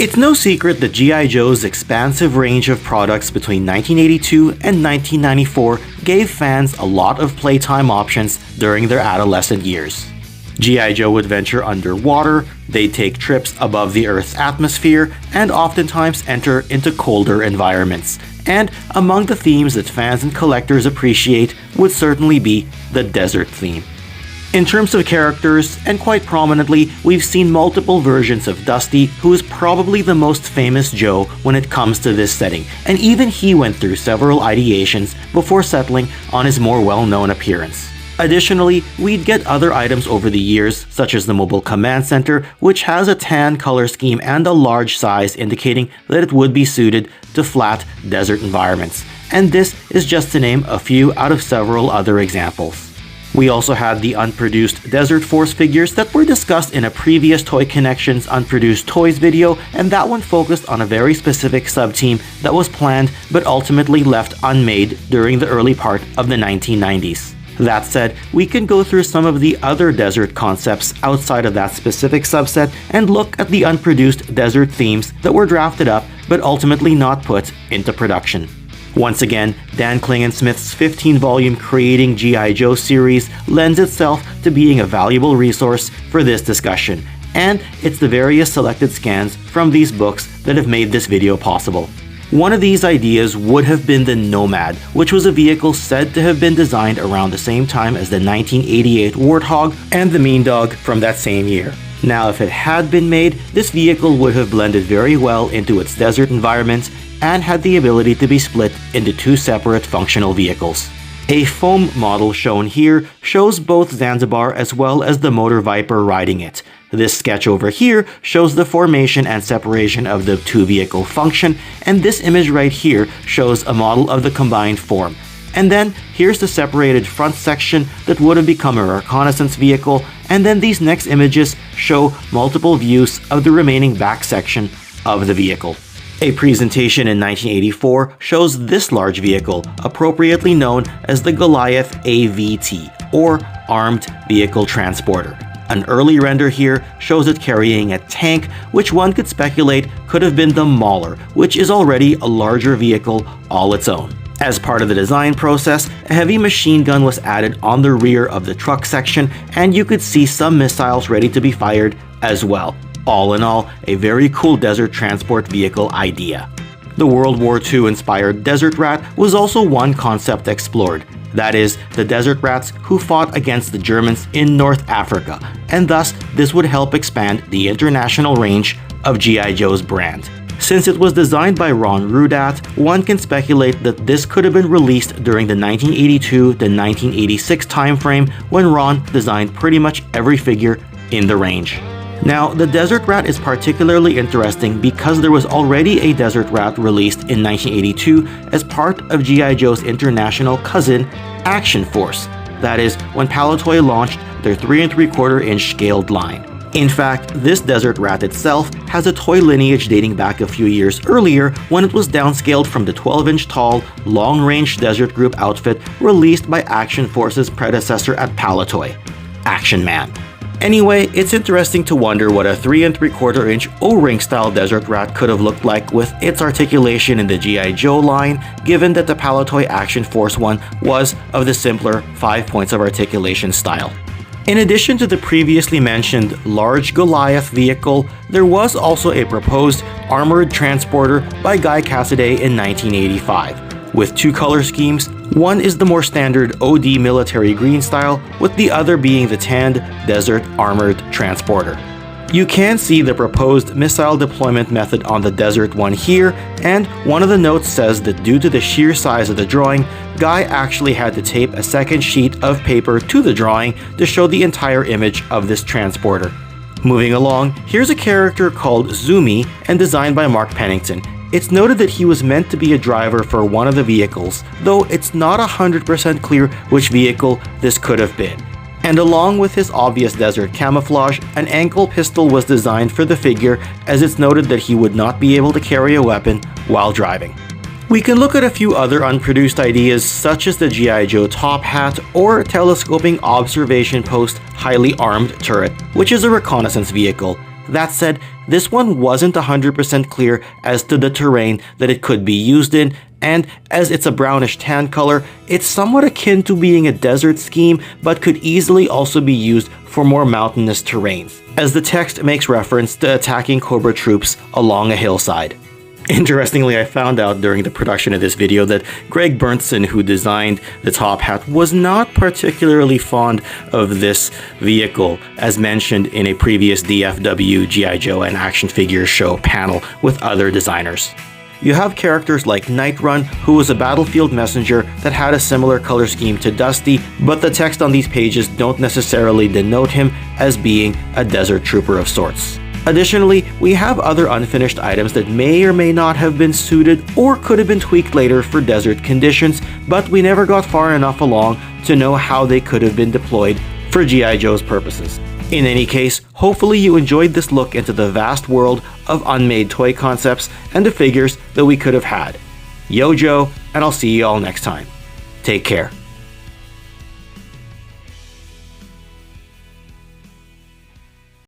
It's no secret that G.I. Joe's expansive range of products between 1982 and 1994 gave fans a lot of playtime options during their adolescent years. G.I. Joe would venture underwater, they'd take trips above the Earth's atmosphere, and oftentimes enter into colder environments. And among the themes that fans and collectors appreciate would certainly be the desert theme. In terms of characters, and quite prominently, we've seen multiple versions of Dusty, who is probably the most famous Joe when it comes to this setting, and even he went through several ideations before settling on his more well-known appearance. Additionally, we'd get other items over the years, such as the Mobile Command Center, which has a tan color scheme and a large size indicating that it would be suited to flat desert environments, and this is just to name a few out of several other examples. We also had the Unproduced Desert Force figures that were discussed in a previous Toy Connections Unproduced Toys video, and that one focused on a very specific sub-team that was planned but ultimately left unmade during the early part of the 1990s. That said, we can go through some of the other desert concepts outside of that specific subset and look at the unproduced desert themes that were drafted up but ultimately not put into production. Once again, Dan Klingensmith's 15-volume Creating G.I. Joe series lends itself to being a valuable resource for this discussion, and it's the various selected scans from these books that have made this video possible. One of these ideas would have been the Nomad, which was a vehicle said to have been designed around the same time as the 1988 Warthog and the Mean Dog from that same year. Now, if it had been made, this vehicle would have blended very well into its desert environment and had the ability to be split into two separate functional vehicles. A foam model shown here shows both Zanzibar as well as the Motor Viper riding it. This sketch over here shows the formation and separation of the two-vehicle function, and this image right here shows a model of the combined form. And then here's the separated front section that would have become a reconnaissance vehicle, and then these next images show multiple views of the remaining back section of the vehicle. A presentation in 1984 shows this large vehicle, appropriately known as the Goliath AVT, or Armed Vehicle Transporter. An early render here shows it carrying a tank, which one could speculate could have been the Mauler, which is already a larger vehicle all its own. As part of the design process, a heavy machine gun was added on the rear of the truck section, and you could see some missiles ready to be fired as well. All in all, a very cool desert transport vehicle idea. The World War II inspired Desert Rat was also one concept explored. That is, the Desert Rats who fought against the Germans in North Africa, and thus this would help expand the international range of G.I. Joe's brand. Since it was designed by Ron Rudat, one can speculate that this could have been released during the 1982 to 1986 timeframe when Ron designed pretty much every figure in the range. Now, the Desert Rat is particularly interesting because there was already a Desert Rat released in 1982 as part of G.I. Joe's international cousin, Action Force. That is, when Palitoy launched their 3 3/4 inch scaled line. In fact, this Desert Rat itself has a toy lineage dating back a few years earlier when it was downscaled from the 12-inch tall, long-range Desert Group outfit released by Action Force's predecessor at Palitoy, Action Man. Anyway, it's interesting to wonder what a 3 3/4 inch O-ring style Desert Rat could have looked like with its articulation in the G.I. Joe line, given that the Palitoy Action Force one was of the simpler 5 points of articulation style. In addition to the previously mentioned large Goliath vehicle, there was also a proposed armored transporter by Guy Cassaday in 1985, with two color schemes. One is the more standard OD military green style, with the other being the tanned desert armored transporter. You can see the proposed missile deployment method on the desert one here, and one of the notes says that due to the sheer size of the drawing, Guy actually had to tape a second sheet of paper to the drawing to show the entire image of this transporter. Moving along, here's a character called Zumi and designed by Mark Pennington. It's noted that he was meant to be a driver for one of the vehicles, though it's not 100% clear which vehicle this could have been. And along with his obvious desert camouflage, an ankle pistol was designed for the figure, as it's noted that he would not be able to carry a weapon while driving. We can look at a few other unproduced ideas such as the G.I. Joe top hat or telescoping observation post highly armed turret, which is a reconnaissance vehicle. That said, this one wasn't 100% clear as to the terrain that it could be used in, and as it's a brownish tan color, it's somewhat akin to being a desert scheme, but could easily also be used for more mountainous terrains, as the text makes reference to attacking Cobra troops along a hillside. Interestingly, I found out during the production of this video that Greg Berndtson, who designed the top hat, was not particularly fond of this vehicle, as mentioned in a previous DFW, G.I. Joe, and action figures show panel with other designers. You have characters like Nightrun, who was a battlefield messenger that had a similar color scheme to Dusty, but the text on these pages don't necessarily denote him as being a desert trooper of sorts. Additionally, we have other unfinished items that may or may not have been suited or could have been tweaked later for desert conditions, but we never got far enough along to know how they could have been deployed for G.I. Joe's purposes. In any case, hopefully you enjoyed this look into the vast world of unmade toy concepts and the figures that we could have had. Yo Joe, and I'll see you all next time. Take care.